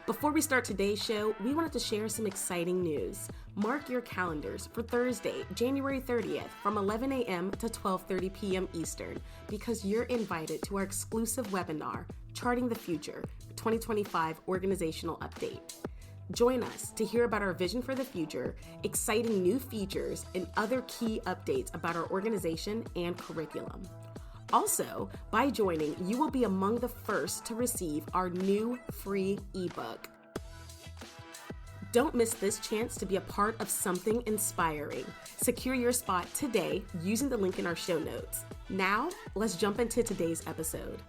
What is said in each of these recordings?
Before we start today's show, we wanted to share some exciting news. Mark your calendars for Thursday, January 30th from 11 a.m. to 12:30 p.m. Eastern, because you're invited to our exclusive webinar, Charting the Future, 2025 Organizational Update. Join us to hear about our vision for the future, exciting new features, and other key updates about our organization and curriculum. Also, by joining, you will be among the first to receive our new free ebook. Don't miss this chance to be a part of something inspiring. Secure your spot today using the link in our show notes. Now, let's jump into today's episode.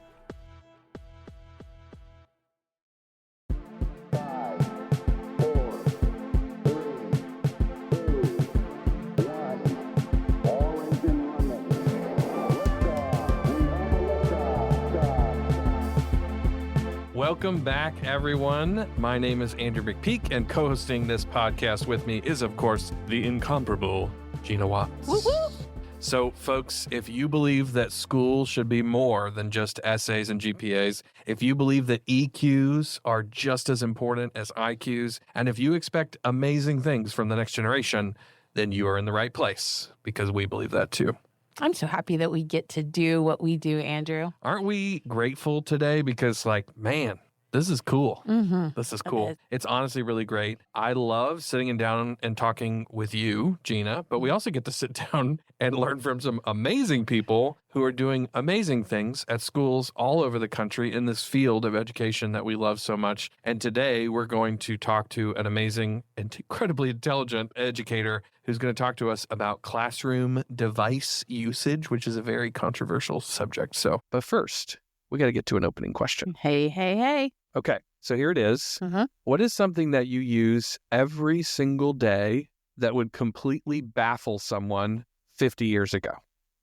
Welcome back, everyone. My name is Andrew McPeak, and co-hosting this podcast with me is, of course, the incomparable Gina Watts. Woo-hoo! So, folks, if you believe that school should be more than just essays and GPAs, if you believe that EQs are just as important as IQs, and if you expect amazing things from the next generation, then you are in the right place, because we believe that too. I'm so happy that we get to do what we do, Andrew. Aren't we grateful today? Because, man, this is cool. Mm-hmm. This is cool. It's honestly really great. I love sitting down and talking with you, Gina, but we also get to sit down and learn from some amazing people who are doing amazing things at schools all over the country in this field of education that we love so much. And today we're going to talk to an amazing and incredibly intelligent educator who's going to talk to us about classroom device usage, which is a very controversial subject. But first, we got to get to an opening question. Hey. Okay, so here it is. Mm-hmm. What is something that you use every single day that would completely baffle someone 50 years ago?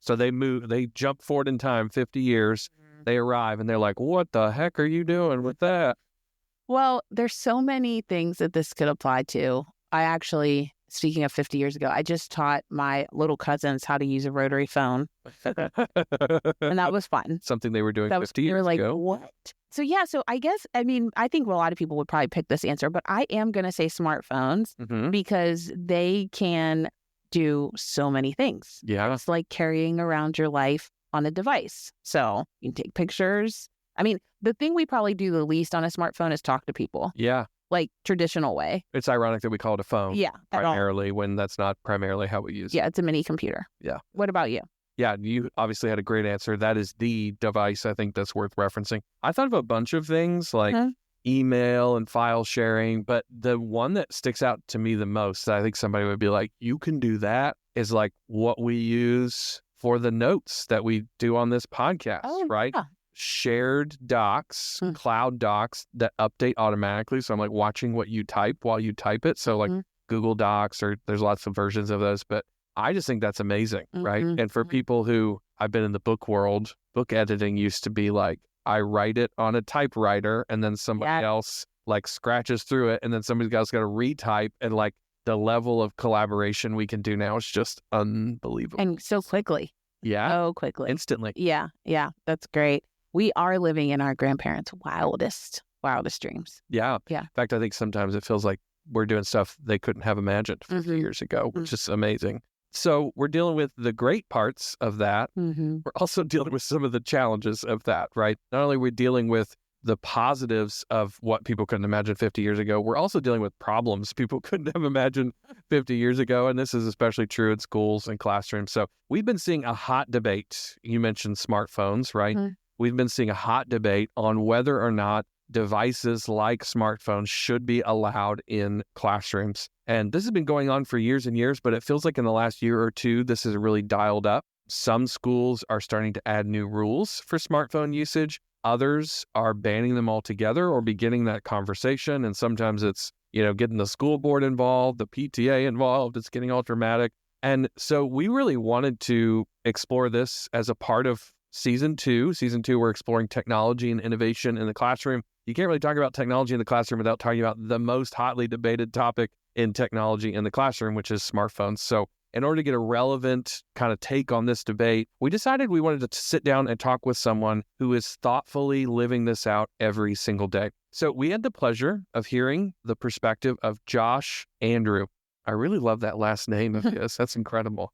So they jump forward in time 50 years, they arrive, and they're like, what the heck are you doing with that? Well, there's so many things that this could apply to. I actually, speaking of 50 years ago, I just taught my little cousins how to use a rotary phone. And that was fun. Something they were doing 50 years ago. They were ago. like, what? So yeah, I think a lot of people would probably pick this answer, but I am going to say smartphones because they can do so many things. Yeah. It's like carrying around your life on a device. So you can take pictures. I mean, the thing we probably do the least on a smartphone is talk to people. Yeah. Like traditional way. It's ironic that we call it a phone. Yeah. Primarily when that's not primarily how we use it. Yeah, it's a mini computer. Yeah. What about you? Yeah, you obviously had a great answer. That is the device I think that's worth referencing. I thought of a bunch of things like email and file sharing, but the one that sticks out to me the most that I think somebody would be like, you can do that, is like what we use for the notes that we do on this podcast, right? Yeah. Shared docs, cloud docs that update automatically. So I'm like watching what you type while you type it. So like Google Docs, or there's lots of versions of those, but I just think that's amazing, right? And for people who, I've been in the book world, book editing used to be like, I write it on a typewriter and then somebody else like scratches through it and then somebody else got to retype, and like the level of collaboration we can do now is just unbelievable. And so quickly. Yeah. So quickly. Instantly. Yeah. That's great. We are living in our grandparents' wildest dreams. Yeah. Yeah. In fact, I think sometimes it feels like we're doing stuff they couldn't have imagined 50 years ago, which is amazing. So we're dealing with the great parts of that. We're also dealing with some of the challenges of that, right? Not only are we dealing with the positives of what people couldn't imagine 50 years ago, we're also dealing with problems people couldn't have imagined 50 years ago. And this is especially true in schools and classrooms. So we've been seeing a hot debate. You mentioned smartphones, right? We've been seeing a hot debate on whether or not devices like smartphones should be allowed in classrooms. And this has been going on for years and years, but it feels like in the last year or two, this has really dialed up. Some schools are starting to add new rules for smartphone usage. Others are banning them altogether or beginning that conversation. And sometimes it's, getting the school board involved, the PTA involved. It's getting all dramatic. And so we really wanted to explore this as a part of Season 2. Season 2, we're exploring technology and innovation in the classroom. You can't really talk about technology in the classroom without talking about the most hotly debated topic in technology in the classroom, which is smartphones. So in order to get a relevant kind of take on this debate, we decided we wanted to sit down and talk with someone who is thoughtfully living this out every single day. So we had the pleasure of hearing the perspective of Josh Andrew. I really love that last name of his. That's incredible.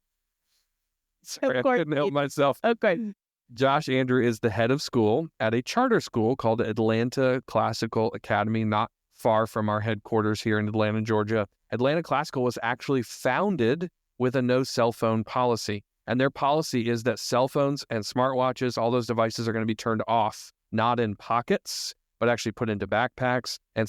Sorry, I couldn't help myself. Okay. Josh Andrew is the head of school at a charter school called Atlanta Classical Academy, not far from our headquarters here in Atlanta, Georgia. Atlanta Classical was actually founded with a no cell phone policy. And their policy is that cell phones and smartwatches, all those devices are going to be turned off, not in pockets, but actually put into backpacks and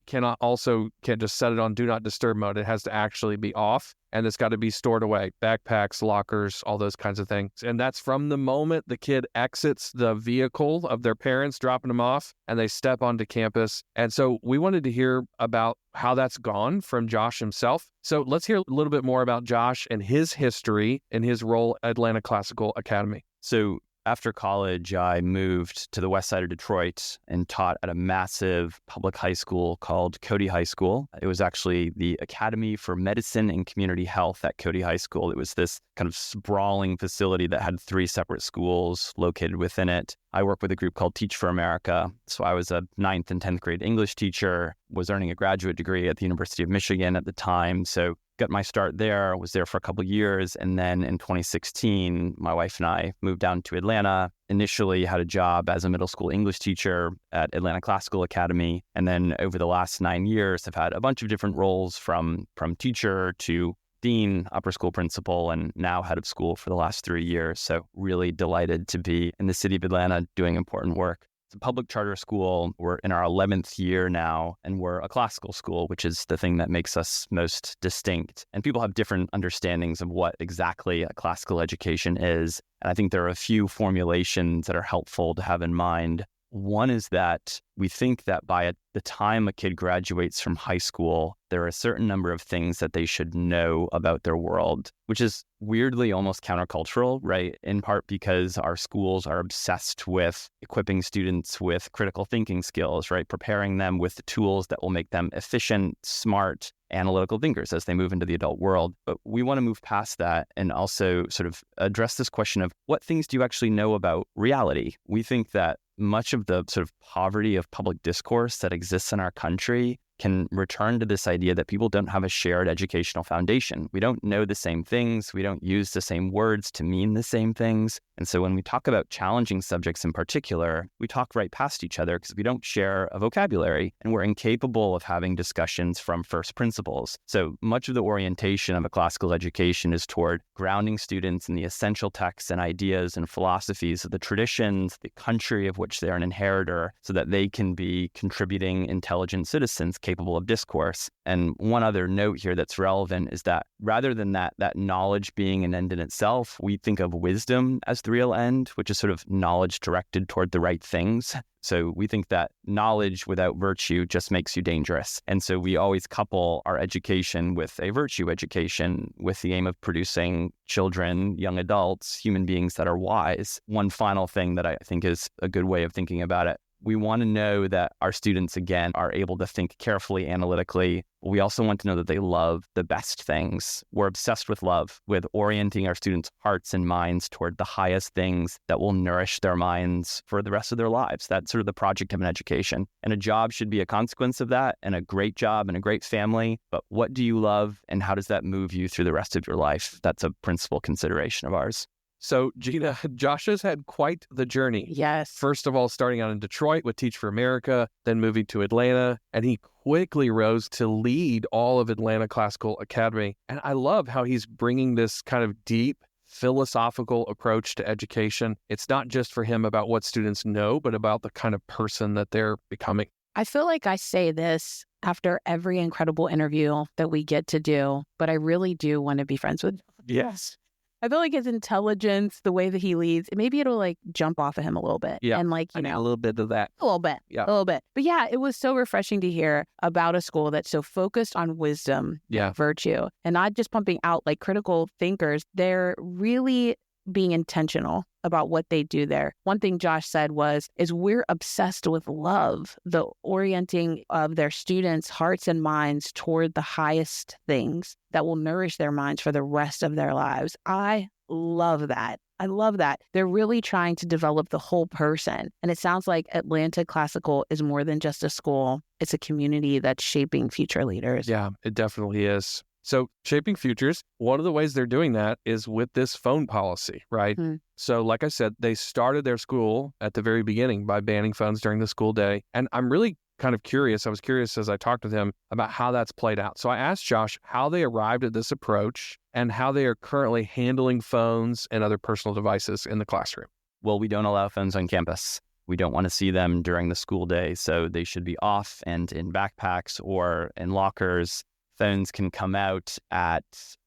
can't just set it on do not disturb mode. It has to actually be off, and it's got to be stored away. Backpacks, lockers, all those kinds of things. And that's from the moment the kid exits the vehicle of their parents dropping them off and they step onto campus. And so we wanted to hear about how that's gone from Josh himself. So let's hear a little bit more about Josh and his history and his role at Atlanta Classical Academy. So after college, I moved to the west side of Detroit and taught at a massive public high school called Cody High School. It was actually the Academy for Medicine and Community Health at Cody High School. It was this kind of sprawling facility that had 3 separate schools located within it. I work with a group called Teach for America. So I was a 9th and 10th grade English teacher, was earning a graduate degree at the University of Michigan at the time. So got my start there, was there for a couple of years. And then in 2016, my wife and I moved down to Atlanta, initially had a job as a middle school English teacher at Atlanta Classical Academy. And then over the last 9 years, have had a bunch of different roles from teacher to dean, upper school principal, and now head of school for the last 3 years. So really delighted to be in the city of Atlanta doing important work. It's a public charter school. We're in our 11th year now, and we're a classical school, which is the thing that makes us most distinct. And people have different understandings of what exactly a classical education is. And I think there are a few formulations that are helpful to have in mind. One is that we think that by the time a kid graduates from high school, there are a certain number of things that they should know about their world, which is weirdly almost countercultural, right? In part because our schools are obsessed with equipping students with critical thinking skills, right? Preparing them with the tools that will make them efficient, smart, analytical thinkers as they move into the adult world. But we want to move past that and also sort of address this question of what things do you actually know about reality? We think that much of the sort of poverty of public discourse that exists in our country can return to this idea that people don't have a shared educational foundation. We don't know the same things. We don't use the same words to mean the same things. And so when we talk about challenging subjects in particular, we talk right past each other because we don't share a vocabulary and we're incapable of having discussions from first principles. So much of the orientation of a classical education is toward grounding students in the essential texts and ideas and philosophies of the traditions, the country of which they're an inheritor, so that they can be contributing, intelligent citizens capable of discourse. And one other note here that's relevant is that rather than that knowledge being an end in itself, we think of wisdom as the real end, which is sort of knowledge directed toward the right things. So we think that knowledge without virtue just makes you dangerous. And so we always couple our education with a virtue education with the aim of producing children, young adults, human beings that are wise. One final thing that I think is a good way of thinking about it. We want to know that our students, again, are able to think carefully, analytically. We also want to know that they love the best things. We're obsessed with love, with orienting our students' hearts and minds toward the highest things that will nourish their minds for the rest of their lives. That's sort of the project of an education. And a job should be a consequence of that, and a great job and a great family. But what do you love, and how does that move you through the rest of your life? That's a principal consideration of ours. So, Gina, Josh has had quite the journey. Yes. First of all, starting out in Detroit with Teach for America, then moving to Atlanta, and he quickly rose to lead all of Atlanta Classical Academy. And I love how he's bringing this kind of deep philosophical approach to education. It's not just for him about what students know, but about the kind of person that they're becoming. I feel like I say this after every incredible interview that we get to do, but I really do want to be friends with him. Yes. I feel like his intelligence, the way that he leads, maybe it'll like jump off of him a little bit. Yeah. And like, I need a little bit of that. A little bit. Yeah. A little bit. But yeah, it was so refreshing to hear about a school that's so focused on wisdom, yeah, virtue, and not just pumping out like critical thinkers. They're really being intentional about what they do there. One thing Josh said is we're obsessed with love, the orienting of their students' hearts and minds toward the highest things that will nourish their minds for the rest of their lives. I love that. I love that. They're really trying to develop the whole person. And it sounds like Atlanta Classical is more than just a school. It's a community that's shaping future leaders. Yeah, it definitely is. So shaping futures, one of the ways they're doing that is with this phone policy, right? So like I said, they started their school at the very beginning by banning phones during the school day. And I'm really kind of curious. I was curious as I talked with him about how that's played out. So I asked Josh how they arrived at this approach and how they are currently handling phones and other personal devices in the classroom. Well, we don't allow phones on campus. We don't want to see them during the school day, so they should be off and in backpacks or in lockers. Phones can come out at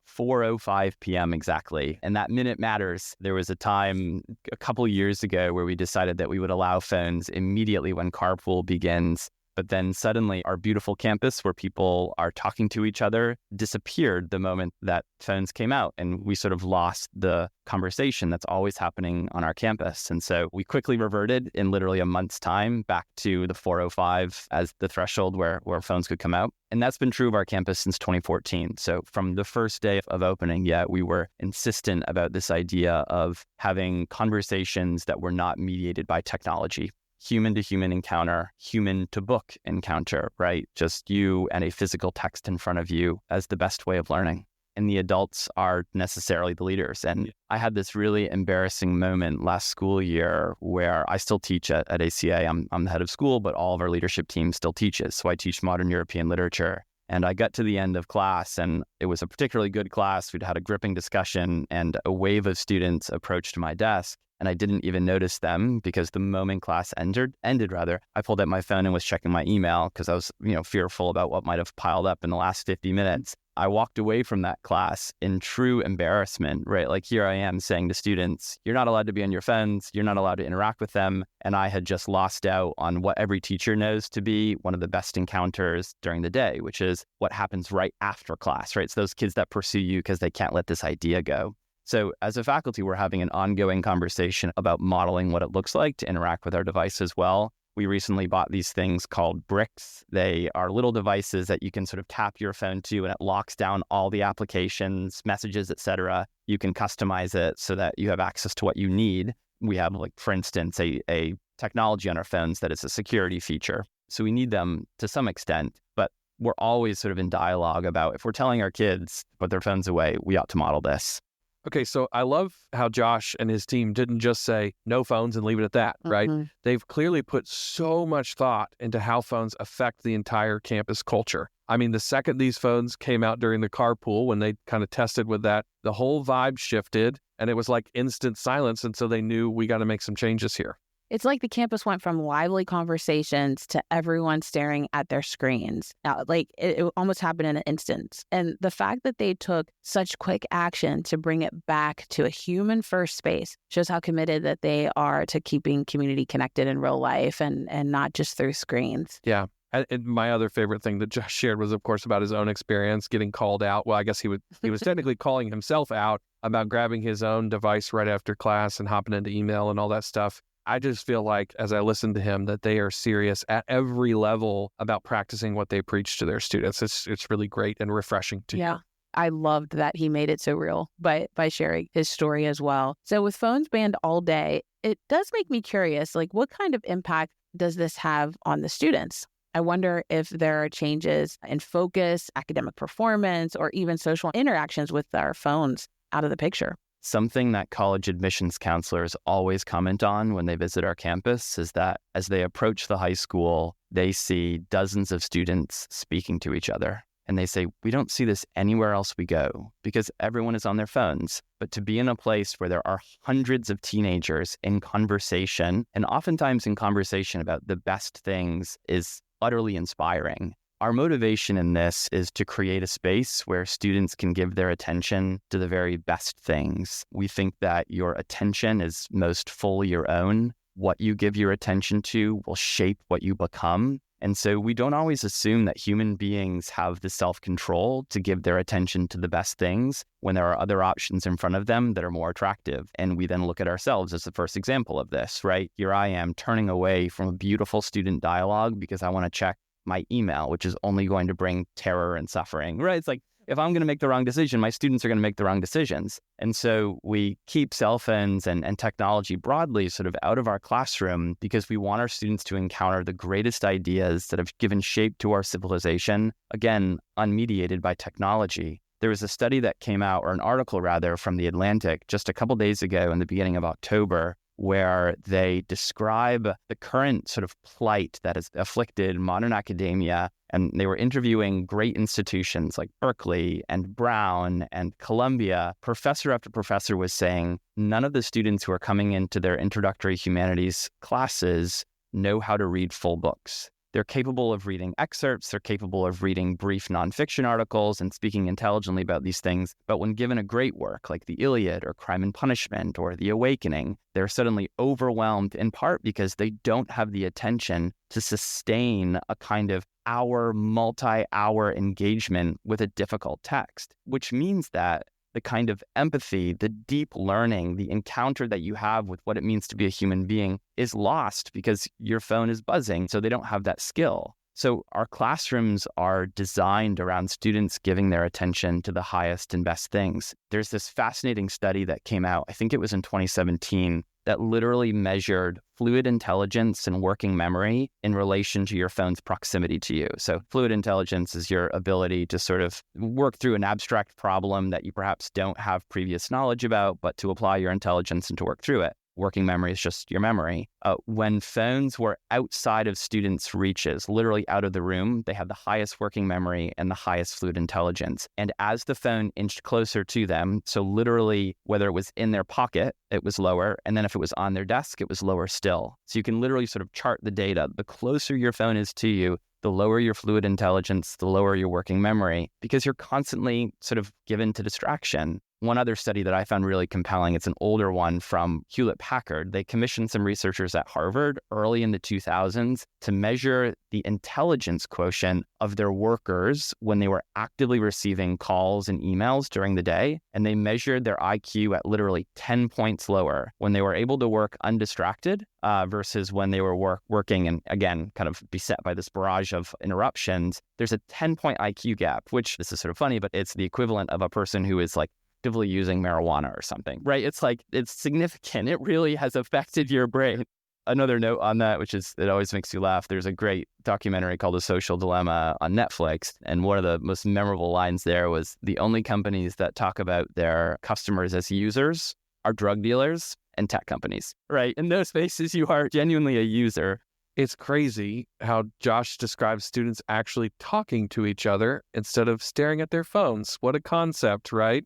4:05 p.m. exactly. And that minute matters. There was a time a couple years ago where we decided that we would allow phones immediately when carpool begins. But then suddenly our beautiful campus where people are talking to each other disappeared the moment that phones came out. And we sort of lost the conversation that's always happening on our campus. And so we quickly reverted in literally a month's time back to the 4:05 as the threshold where phones could come out. And that's been true of our campus since 2014. So from the first day of opening, we were insistent about this idea of having conversations that were not mediated by technology. Human to human encounter, human to book encounter, right? Just you and a physical text in front of you as the best way of learning. And the adults are necessarily the leaders. And I had this really embarrassing moment last school year where I still teach at ACA. I'm the head of school, but all of our leadership team still teaches. So I teach modern European literature. And I got to the end of class, and it was a particularly good class. We'd had a gripping discussion, and a wave of students approached my desk. And I didn't even notice them because the moment class ended, I pulled out my phone and was checking my email because I was, fearful about what might have piled up in the last 50 minutes. I walked away from that class in true embarrassment, right? Like here I am saying to students, you're not allowed to be on your phones. You're not allowed to interact with them. And I had just lost out on what every teacher knows to be one of the best encounters during the day, which is what happens right after class, right? It's those kids that pursue you because they can't let this idea go. So as a faculty, we're having an ongoing conversation about modeling what it looks like to interact with our device as well. We recently bought these things called bricks. They are little devices that you can sort of tap your phone to, and it locks down all the applications, messages, etc. You can customize it so that you have access to what you need. We have, like, for instance, a technology on our phones that is a security feature. So we need them to some extent, but we're always sort of in dialogue about if we're telling our kids to put their phones away, we ought to model this. Okay, so I love how Josh and his team didn't just say no phones and leave it at that, right? They've clearly put so much thought into how phones affect the entire campus culture. I mean, the second these phones came out during the carpool, when they kind of tested with that, the whole vibe shifted and it was like instant silence. And so they knew we got to make some changes here. It's like the campus went from lively conversations to everyone staring at their screens. Now, it almost happened in an instant. And the fact that they took such quick action to bring it back to a human first space shows how committed that they are to keeping community connected in real life and not just through screens. Yeah. And my other favorite thing that Josh shared was, of course, about his own experience getting called out. Well, I guess he was technically calling himself out about grabbing his own device right after class and hopping into email and all that stuff. I just feel like, as I listen to him, that they are serious at every level about practicing what they preach to their students. It's really great and refreshing to hear. I loved that he made it so real by sharing his story as well. So with phones banned all day, it does make me curious, what kind of impact does this have on the students? I wonder if there are changes in focus, academic performance, or even social interactions with our phones out of the picture. Something that college admissions counselors always comment on when they visit our campus is that as they approach the high school, they see dozens of students speaking to each other. And they say, we don't see this anywhere else we go because everyone is on their phones. But to be in a place where there are hundreds of teenagers in conversation, and oftentimes in conversation about the best things, is utterly inspiring. Our motivation in this is to create a space where students can give their attention to the very best things. We think that your attention is most fully your own. What you give your attention to will shape what you become. And so we don't always assume that human beings have the self-control to give their attention to the best things when there are other options in front of them that are more attractive. And we then look at ourselves as the first example of this, right? Here I am turning away from a beautiful student dialogue because I want to check my email, which is only going to bring terror and suffering, right? It's like, if I'm going to make the wrong decision, my students are going to make the wrong decisions. And so we keep cell phones and technology broadly sort of out of our classroom because we want our students to encounter the greatest ideas that have given shape to our civilization, again, unmediated by technology. There was a study that came out, or an article rather, from The Atlantic just a couple days ago in the beginning of October, where they describe the current sort of plight that has afflicted modern academia. And they were interviewing great institutions like Berkeley and Brown and Columbia. Professor after professor was saying none of the students who are coming into their introductory humanities classes know how to read full books. They're capable of reading excerpts, they're capable of reading brief nonfiction articles and speaking intelligently about these things. But when given a great work like the Iliad or Crime and Punishment or The Awakening, they're suddenly overwhelmed, in part because they don't have the attention to sustain a kind of multi-hour engagement with a difficult text, which means that the kind of empathy, the deep learning, the encounter that you have with what it means to be a human being is lost because your phone is buzzing, so they don't have that skill. So our classrooms are designed around students giving their attention to the highest and best things. There's this fascinating study that came out, I think it was in 2017, that literally measured fluid intelligence and working memory in relation to your phone's proximity to you. So fluid intelligence is your ability to sort of work through an abstract problem that you perhaps don't have previous knowledge about, but to apply your intelligence and to work through it. Working memory is just your memory. When phones were outside of students' reaches, literally out of the room, they had the highest working memory and the highest fluid intelligence. And as the phone inched closer to them, so literally whether it was in their pocket, it was lower. And then if it was on their desk, it was lower still. So you can literally sort of chart the data. The closer your phone is to you, the lower your fluid intelligence, the lower your working memory, because you're constantly sort of given to distraction. One other study that I found really compelling, it's an older one from Hewlett-Packard. They commissioned some researchers at Harvard early in the 2000s to measure the intelligence quotient of their workers when they were actively receiving calls and emails during the day. And they measured their IQ at literally 10 points lower when they were able to work undistracted versus when they were working and, again, kind of beset by this barrage of interruptions. There's a 10-point IQ gap, which, this is sort of funny, but it's the equivalent of a person who is like actively using marijuana or something, right? It's like, it's significant. It really has affected your brain. Another note on that, which is, it always makes you laugh. There's a great documentary called The Social Dilemma on Netflix. And one of the most memorable lines there was, the only companies that talk about their customers as users are drug dealers and tech companies, right? In those spaces, you are genuinely a user. It's crazy how Josh describes students actually talking to each other instead of staring at their phones. What a concept, right?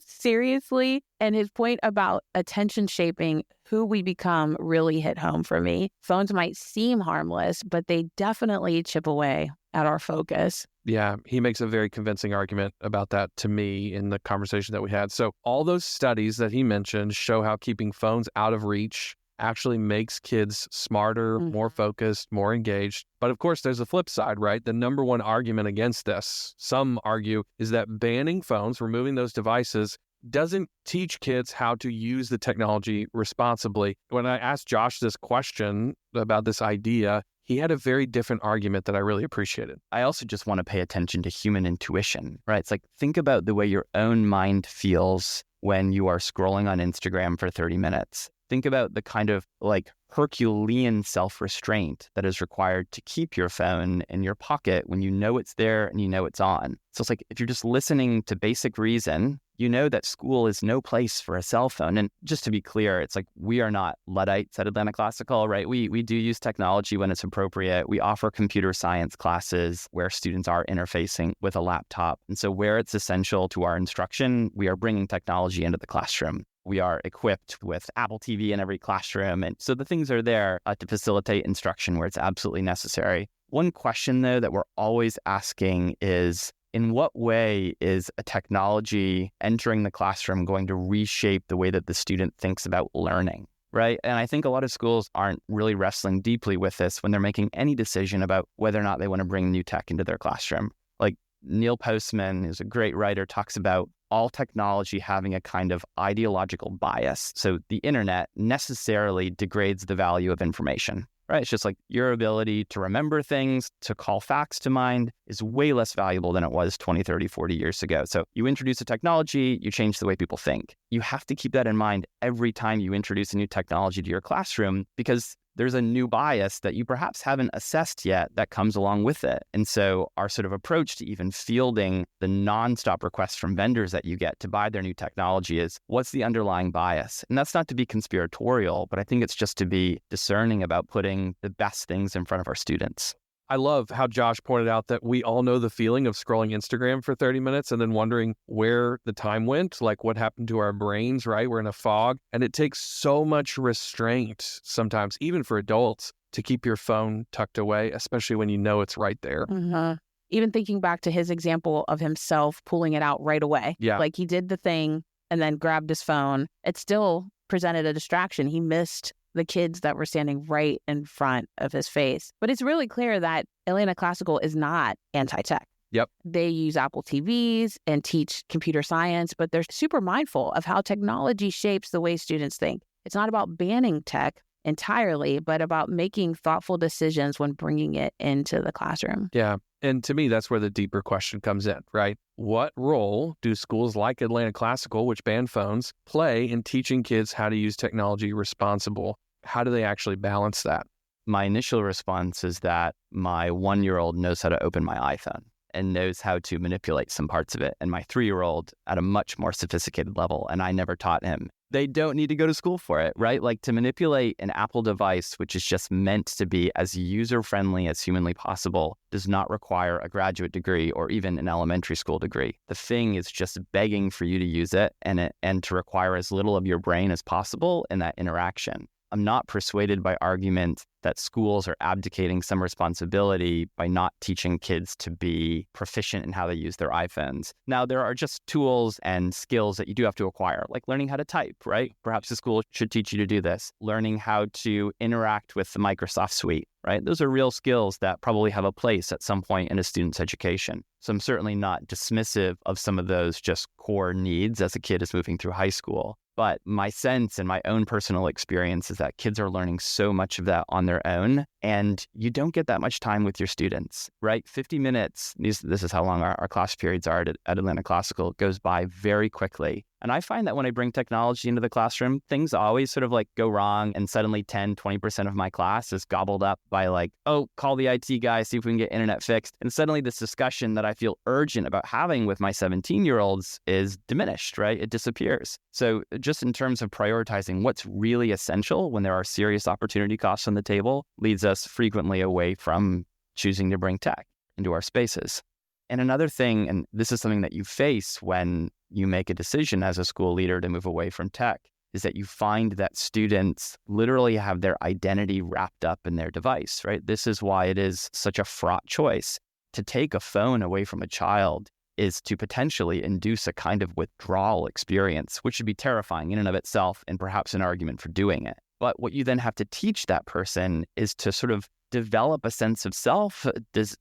Seriously. And his point about attention shaping who we become really hit home for me. Phones might seem harmless, but they definitely chip away at our focus. Yeah, he makes a very convincing argument about that to me in the conversation that we had. So all those studies that he mentioned show how keeping phones out of reach actually makes kids smarter, more focused, more engaged. But of course, there's a flip side, right? The number one argument against this, some argue, is that banning phones, removing those devices, doesn't teach kids how to use the technology responsibly. When I asked Josh this question about this idea, he had a very different argument that I really appreciated. I also just want to pay attention to human intuition, right? It's like, think about the way your own mind feels when you are scrolling on Instagram for 30 minutes. Think about the kind of like Herculean self-restraint that is required to keep your phone in your pocket when you know it's there and you know it's on. So it's like, if you're just listening to basic reason, you know that school is no place for a cell phone. And just to be clear, it's like, we are not Luddites at Atlanta Classical, right? We do use technology when it's appropriate. We offer computer science classes where students are interfacing with a laptop. And so where it's essential to our instruction, we are bringing technology into the classroom. We are equipped with Apple TV in every classroom. And so the things are there to facilitate instruction where it's absolutely necessary. One question, though, that we're always asking is, in what way is a technology entering the classroom going to reshape the way that the student thinks about learning? right? And I think a lot of schools aren't really wrestling deeply with this when they're making any decision about whether or not they want to bring new tech into their classroom. Like Neil Postman, who's a great writer, talks about all technology having a kind of ideological bias. So the internet necessarily degrades the value of information, right? It's just like your ability to remember things, to call facts to mind is way less valuable than it was 20, 30, 40 years ago. So you introduce a technology, you change the way people think. You have to keep that in mind every time you introduce a new technology to your classroom, because there's a new bias that you perhaps haven't assessed yet that comes along with it. And so our sort of approach to even fielding the nonstop requests from vendors that you get to buy their new technology is, what's the underlying bias? And that's not to be conspiratorial, but I think it's just to be discerning about putting the best things in front of our students. I love how Josh pointed out that we all know the feeling of scrolling Instagram for 30 minutes and then wondering where the time went, like what happened to our brains, right? We're in a fog. And it takes so much restraint sometimes, even for adults, to keep your phone tucked away, especially when you know it's right there. Mm-hmm. Even thinking back to his example of himself pulling it out right away. Yeah. Like he did the thing and then grabbed his phone. It still presented a distraction. He missed the kids that were standing right in front of his face. But it's really clear that Atlanta Classical is not anti-tech. Yep. They use Apple TVs and teach computer science, but they're super mindful of how technology shapes the way students think. It's not about banning tech entirely, but about making thoughtful decisions when bringing it into the classroom. Yeah. And to me, that's where the deeper question comes in, right? What role do schools like Atlanta Classical, which ban phones, play in teaching kids how to use technology responsible? How do they actually balance that? My initial response is that my 1-year-old knows how to open my iPhone and knows how to manipulate some parts of it. And my 3-year-old at a much more sophisticated level, and I never taught him. They don't need to go to school for it, right? Like to manipulate an Apple device, which is just meant to be as user-friendly as humanly possible, does not require a graduate degree or even an elementary school degree. The thing is just begging for you to use it and to require as little of your brain as possible in that interaction. I'm not persuaded by argument that schools are abdicating some responsibility by not teaching kids to be proficient in how they use their iPhones. Now, there are just tools and skills that you do have to acquire, like learning how to type, right? Perhaps the school should teach you to do this. Learning how to interact with the Microsoft suite, right? Those are real skills that probably have a place at some point in a student's education. So I'm certainly not dismissive of some of those just core needs as a kid is moving through high school. But my sense and my own personal experience is that kids are learning so much of that on their own, and you don't get that much time with your students, right? 50 minutes, this is how long our class periods are at Atlanta Classical, goes by very quickly. And I find that when I bring technology into the classroom, things always sort of like go wrong, and suddenly 10, 20% of my class is gobbled up by like, oh, call the IT guy, see if we can get internet fixed. And suddenly this discussion that I feel urgent about having with my 17-year-olds is diminished, right? It disappears. So just in terms of prioritizing what's really essential when there are serious opportunity costs on the table leads us frequently away from choosing to bring tech into our spaces. And another thing, and this is something that you face when you make a decision as a school leader to move away from tech, is that you find that students literally have their identity wrapped up in their device, right? This is why it is such a fraught choice. To take a phone away from a child is to potentially induce a kind of withdrawal experience, which should be terrifying in and of itself and perhaps an argument for doing it. But what you then have to teach that person is to sort of develop a sense of self,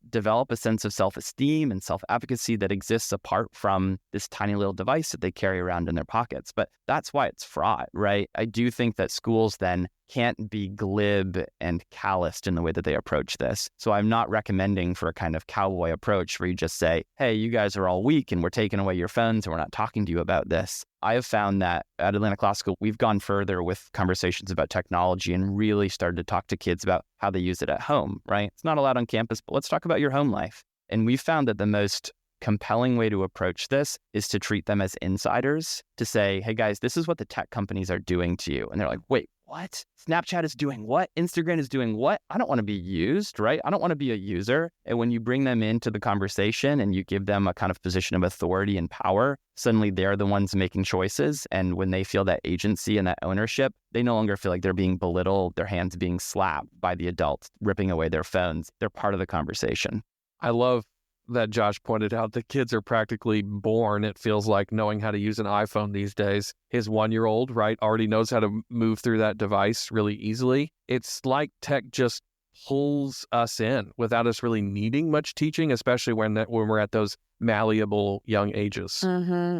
develop a sense of self-esteem and self-efficacy that exists apart from this tiny little device that they carry around in their pockets. But that's why it's fraught, right? I do think that schools then can't be glib and calloused in the way that they approach this. So I'm not recommending for a kind of cowboy approach where you just say, hey, you guys are all weak and we're taking away your phones and we're not talking to you about this. I have found that at Atlanta Classical, we've gone further with conversations about technology and really started to talk to kids about how they use it at home, right? It's not allowed on campus, but let's talk about your home life. And we found that the most compelling way to approach this is to treat them as insiders, to say, hey guys, this is what the tech companies are doing to you. And they're like, wait, what? Snapchat is doing what? Instagram is doing what? I don't want to be used, right? I don't want to be a user. And when you bring them into the conversation and you give them a kind of position of authority and power, suddenly they're the ones making choices. And when they feel that agency and that ownership, they no longer feel like they're being belittled, their hands being slapped by the adults ripping away their phones. They're part of the conversation. I love that Josh pointed out, the kids are practically born, it feels like, knowing how to use an iPhone these days. His 1-year-old, right, already knows how to move through that device really easily. It's like tech just pulls us in without us really needing much teaching, especially when we're at those malleable young ages.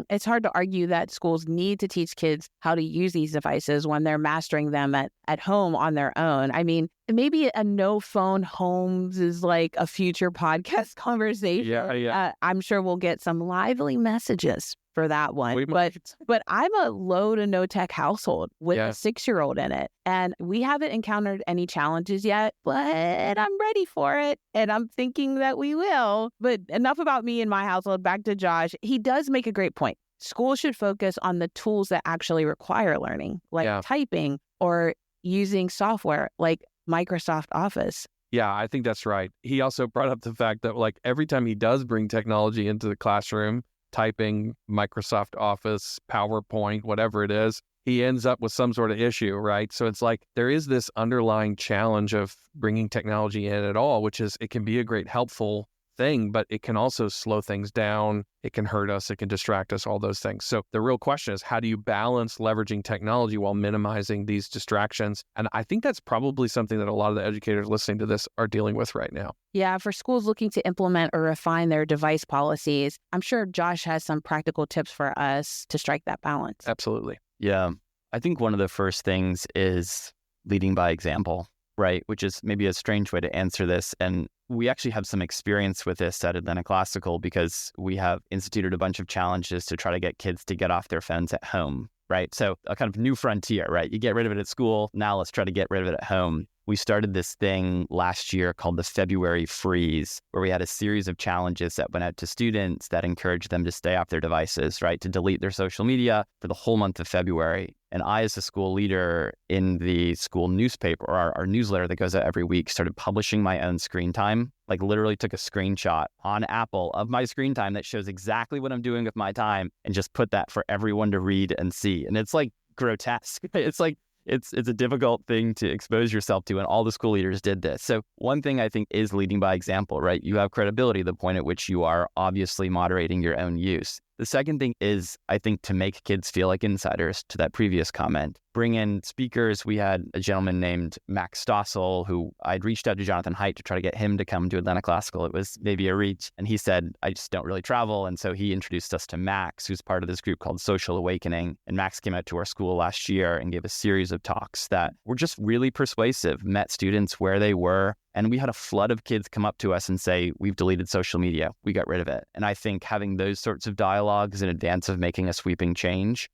It's hard to argue that schools need to teach kids how to use these devices when they're mastering them at home on their own. I mean, maybe a no phone homes is like a future podcast conversation. Yeah. I'm sure we'll get some lively messages for that one. But I'm a low to no tech household with a 6-year-old in it. And we haven't encountered any challenges yet, but I'm ready for it. And I'm thinking that we will. But enough about me and my household. Back to Josh. He does make a great point. Schools should focus on the tools that actually require learning, like typing or using software like Microsoft Office. Yeah, I think that's right. He also brought up the fact that like every time he does bring technology into the classroom, typing, Microsoft Office, PowerPoint, whatever it is, he ends up with some sort of issue, right? So it's like there is this underlying challenge of bringing technology in at all, which is it can be a great helpful thing, but it can also slow things down. It can hurt us. It can distract us, all those things. So the real question is, how do you balance leveraging technology while minimizing these distractions? And I think that's probably something that a lot of the educators listening to this are dealing with right now. Yeah, for schools looking to implement or refine their device policies, I'm sure Josh has some practical tips for us to strike that balance. Absolutely. Yeah. I think one of the first things is leading by example, right? Which is maybe a strange way to answer this. And we actually have some experience with this at Atlanta Classical because we have instituted a bunch of challenges to try to get kids to get off their phones at home, right? So a kind of new frontier, right? You get rid of it at school. Now let's try to get rid of it at home. We started this thing last year called the February Freeze, where we had a series of challenges that went out to students that encouraged them to stay off their devices, right? To delete their social media for the whole month of February. And I, as a school leader in the school newspaper, or our newsletter that goes out every week, started publishing my own screen time. Like literally took a screenshot on Apple of my screen time that shows exactly what I'm doing with my time and just put that for everyone to read and see. And it's like grotesque. It's like, it's a difficult thing to expose yourself to, and all the school leaders did this. So one thing I think is leading by example, right? You have credibility, the point at which you are obviously moderating your own use. The second thing is, I think, to make kids feel like insiders, to that previous comment. Bring in speakers. We had a gentleman named Max Stossel, who I'd reached out to Jonathan Haidt to try to get him to come to Atlanta Classical. It was maybe a reach. And he said, I just don't really travel. And so he introduced us to Max, who's part of this group called Social Awakening. And Max came out to our school last year and gave a series of talks that were just really persuasive, met students where they were. And we had a flood of kids come up to us and say, we've deleted social media. We got rid of it. And I think having those sorts of dialogues in advance of making a sweeping change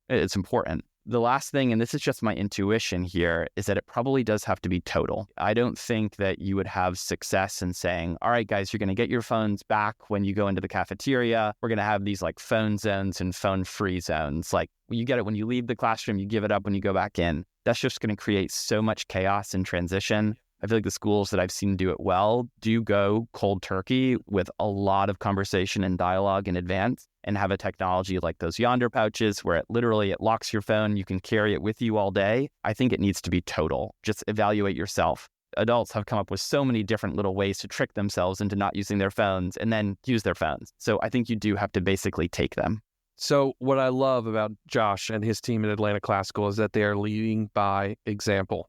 it's important. The last thing, and this is just my intuition here, is that it probably does have to be total. I don't think that you would have success in saying, all right, guys, you're going to get your phones back when you go into the cafeteria. We're going to have these like phone zones and phone free zones. Like you get it when you leave the classroom, you give it up when you go back in. That's just going to create so much chaos and transition. I feel like the schools that I've seen do it well do go cold turkey with a lot of conversation and dialogue in advance, and have a technology like those Yonder pouches where it locks your phone. You can carry it with you all day. I think it needs to be total. Just evaluate yourself. Adults have come up with so many different little ways to trick themselves into not using their phones and then use their phones. So I think you do have to basically take them. So what I love about Josh and his team at Atlanta Classical is that they are leading by example.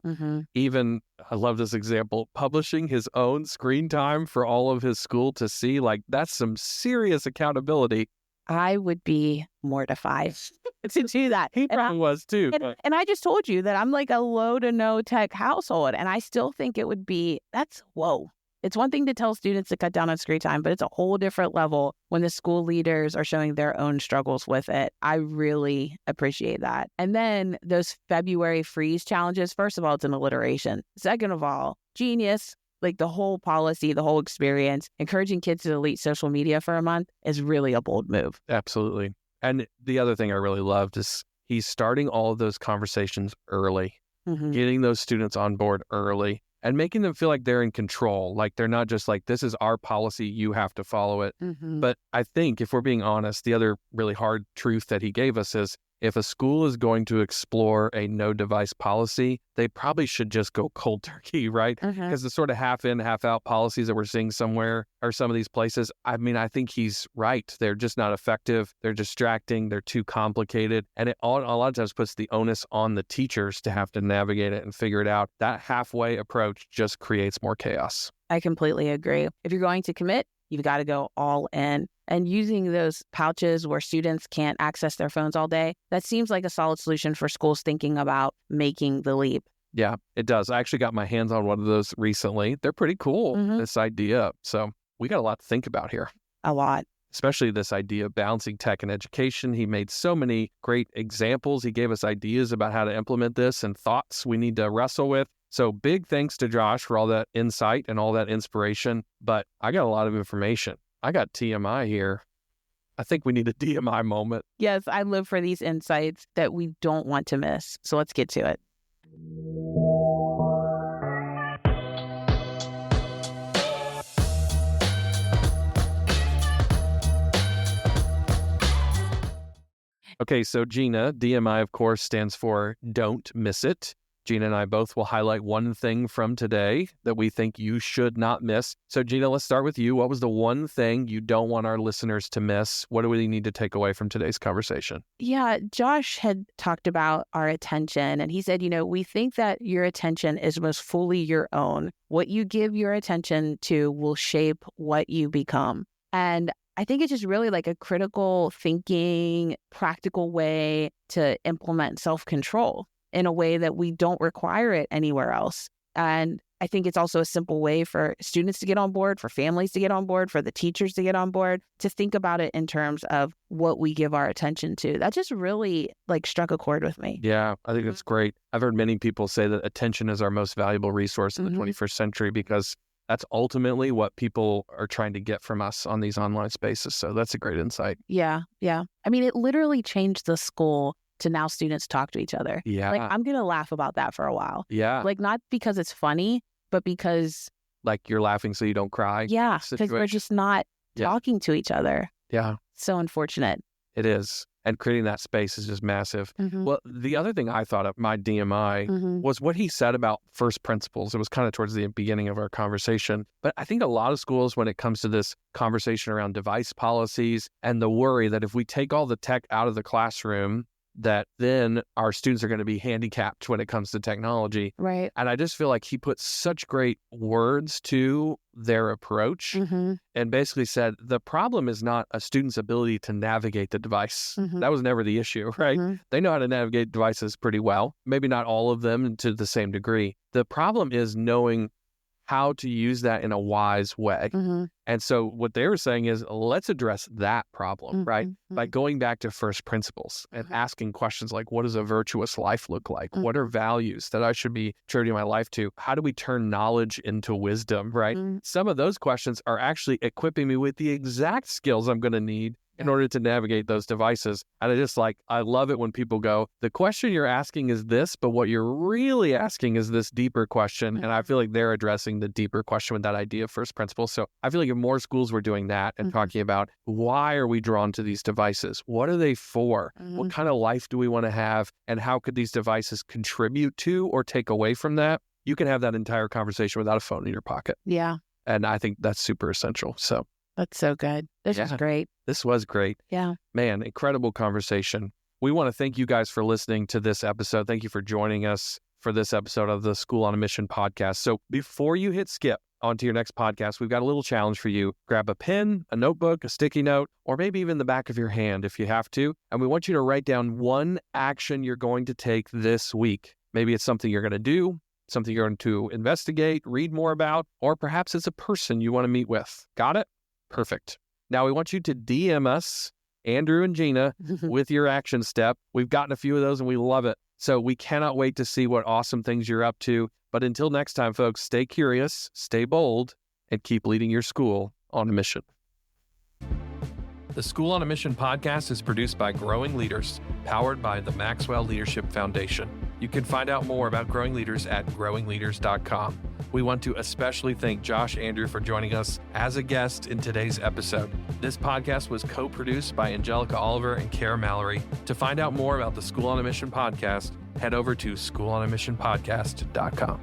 Even, I love this example, publishing his own screen time for all of his school to see. Like, that's some serious accountability. I would be mortified to do that. He probably was too. And I just told you that I'm like a low to no tech household, and I still think it would be, whoa. It's one thing to tell students to cut down on screen time, but it's a whole different level when the school leaders are showing their own struggles with it. I really appreciate that. And then those February freeze challenges, first of all, it's an alliteration. Second of all, genius. Like the whole policy, the whole experience, encouraging kids to delete social media for a month is really a bold move. Absolutely. And the other thing I really loved is he's starting all of those conversations early, getting those students on board early, and making them feel like they're in control. Like they're not just like, this is our policy, you have to follow it. But I think if we're being honest, the other really hard truth that he gave us is if a school is going to explore a no device policy, they probably should just go cold turkey, right? Because the sort of half in, half out policies that we're seeing somewhere or some of these places, I mean, I think he's right. They're just not effective. They're distracting. They're too complicated. And it a lot of times puts the onus on the teachers to have to navigate it and figure it out. That halfway approach just creates more chaos. I completely agree. If you're going to commit, you've got to go all in. And using those pouches where students can't access their phones all day, that seems like a solid solution for schools thinking about making the leap. Yeah, it does. I actually got my hands on one of those recently. They're pretty cool, this idea. So we got a lot to think about here. A lot. Especially this idea of balancing tech and education. He made so many great examples. He gave us ideas about how to implement this and thoughts we need to wrestle with. So big thanks to Josh for all that insight and all that inspiration. But I got a lot of information. I got TMI here. I think we need a DMI moment. Yes, I live for these insights that we don't want to miss. So let's get to it. Okay, so Gina, DMI, of course, stands for Don't Miss It. Gina and I both will highlight one thing from today that we think you should not miss. So Gina, let's start with you. What was the one thing you don't want our listeners to miss? What do we need to take away from today's conversation? Yeah, Josh had talked about our attention, and he said, we think that your attention is most fully your own. What you give your attention to will shape what you become. And I think it's just really like a critical thinking, practical way to implement self-control in a way that we don't require it anywhere else. And I think it's also a simple way for students to get on board, for families to get on board, for the teachers to get on board, to think about it in terms of what we give our attention to. That just really struck a chord with me. Yeah, I think that's great. I've heard many people say that attention is our most valuable resource in the 21st century because that's ultimately what people are trying to get from us on these online spaces. So that's a great insight. Yeah. I mean, it literally changed the school to now students talk to each other. Yeah. I'm going to laugh about that for a while. Yeah. Not because it's funny, but because... you're laughing so you don't cry. Yeah, because we're just not talking to each other. Yeah. So unfortunate. It is. And creating that space is just massive. Well, the other thing I thought of, my DMI, was what he said about first principles. It was kind of towards the beginning of our conversation. But I think a lot of schools, when it comes to this conversation around device policies and the worry that if we take all the tech out of the classroom, that then our students are going to be handicapped when it comes to technology. Right. And I just feel like he put such great words to their approach and basically said, the problem is not a student's ability to navigate the device. That was never the issue, right? They know how to navigate devices pretty well, maybe not all of them to the same degree. The problem is knowing how to use that in a wise way. And so what they were saying is, let's address that problem, right? By going back to first principles and asking questions like, what does a virtuous life look like? What are values that I should be attributing my life to? How do we turn knowledge into wisdom, right? Some of those questions are actually equipping me with the exact skills I'm going to need in order to navigate those devices. And I love it when people go, the question you're asking is this, but what you're really asking is this deeper question. And I feel like they're addressing the deeper question with that idea of first principles. So I feel like if more schools were doing that and talking about why are we drawn to these devices? What are they for? What kind of life do we want to have? And how could these devices contribute to or take away from that? You can have that entire conversation without a phone in your pocket. Yeah. And I think that's super essential. So that's so good. This was great. This was great. Yeah. Man, incredible conversation. We want to thank you guys for listening to this episode. Thank you for joining us for this episode of the School on a Mission podcast. So before you hit skip onto your next podcast, we've got a little challenge for you. Grab a pen, a notebook, a sticky note, or maybe even the back of your hand if you have to. And we want you to write down one action you're going to take this week. Maybe it's something you're going to do, something you're going to investigate, read more about, or perhaps it's a person you want to meet with. Got it? Perfect. Now we want you to DM us, Andrew and Gina, with your action step. We've gotten a few of those and we love it. So we cannot wait to see what awesome things you're up to. But until next time, folks, stay curious, stay bold, and keep leading your school on a mission. The School on a Mission podcast is produced by Growing Leaders, powered by the Maxwell Leadership Foundation. You can find out more about Growing Leaders at growingleaders.com. We want to especially thank Josh Andrew for joining us as a guest in today's episode. This podcast was co-produced by Angelica Oliver and Kara Mallory. To find out more about the School on a Mission podcast, head over to schoolonamissionpodcast.com.